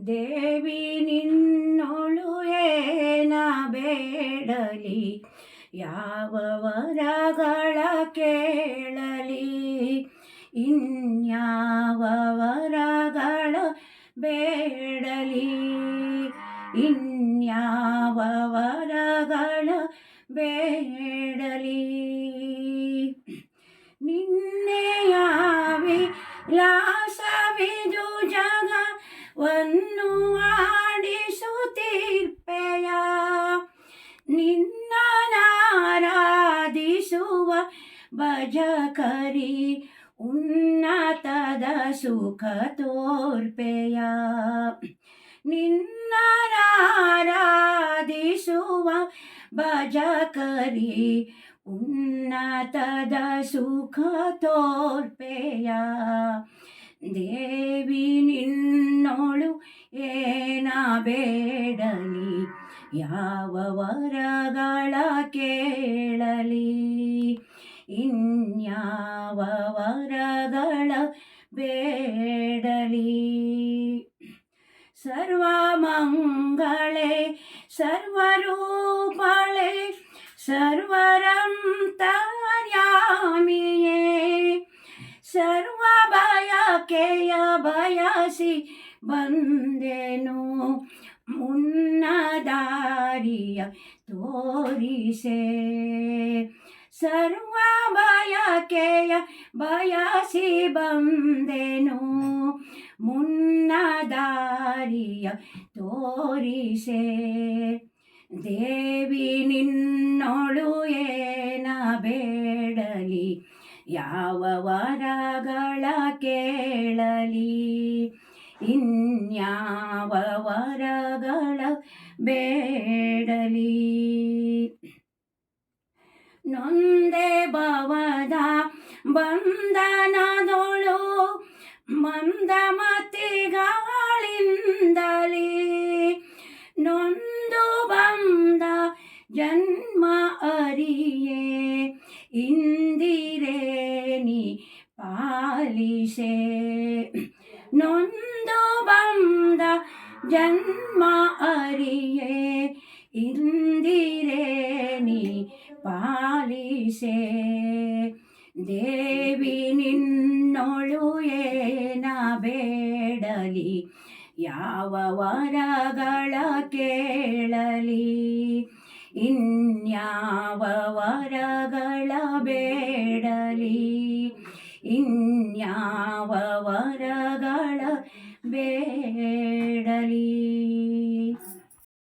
ದೇವಿ ನಿನ್ನೊಳು ಏನ ಬೇಡಲಿ, ಯಾವ ವರಗಳ ಕೇಳಲಿ, ಇನ್ಯಾವ ವರಗಳ ಬೇಡಲಿ, ಇನ್ಯಾವ ವರಗಳ ಬೇಡಲಿ. ನಿನ್ನೆಯ ವಿಲಾಸವಿದು ಜಗವನ್ನು ಆಡಿಸುತ್ತೀರ್ಪೆಯ, ನಿನ್ನನಾರಾಧಿಸುವ ಭಜಕರಿ ಉನ್ನತದ ಸುಖ ತೋರ್ಪೆಯ. ನಿನ್ನನಾರಾಧಿಸುವ ಭಜಕರಿ ಉನ್ನತದ ಸುಖ ತೋರ್ಪೆಯ. ದೇವಿ ನಿನ್ನೊಳು ಏನ ಬೇಡಲಿ, ಯಾವ ವರಗಳ ಕೇಳಲಿ, ಇನ್ಯಾವ ವರಗಳ ಬೇಡಲಿ. ಸರ್ವಮಂಗಳೇ ಸರ್ವರೂಪಳೆ ಸರ್ವರಂತರ್ಯಾಮಿಯೇ, ಸರ್ವ ಬಯಕೆಯ ಬಯಸಿ ಬಂದೆನು, ಮುನ್ನದಾರಿಯ ತೋರಿಸೆ. ಸರ್ವ ಬಯಕೆಯ ಬಯಸಿ ಬಂದೆನು, ಮುನ್ನದಾರಿಯ ತೋರಿಸೆ. ದೇವಿ ನಿನ್ನೊಳು ಏನ ಬೇಡಲಿ, ಯಾವ ವರಗಳ ಕೇಳಲಿ, ಇನ್ಯಾವ ವರಗಳ ಬೇಡಲಿ. ನೊಂದೆ ಭವದ ಬಂಧನದೊಳು ಮಂದಮತಿಗಳಿಂದಲೇ, ನೊಂದು ಬಂದ ಜನ್ಮ ಅರಿಯೇ, ಇಂದಿರೇನಿ ಪಾಲಿಸೆ. ನೊಂದು ಬಂದ ಜನ್ಮ ಅರಿಯೇ, ಇಂದಿರೇನಿ ಪಾಲಿಸೆ. ದೇವಿ ನಿನ್ನೊಳು ಏನ ಬೇಡಲಿ, ಯಾವ ವರಗಳ ಕೇಳಲಿ, ಇನ್ಯಾವ ವರಗಳ ಬೇಡಲಿ, ಇನ್ಯಾವ ವರಗಳ ಬೇಡಲಿ.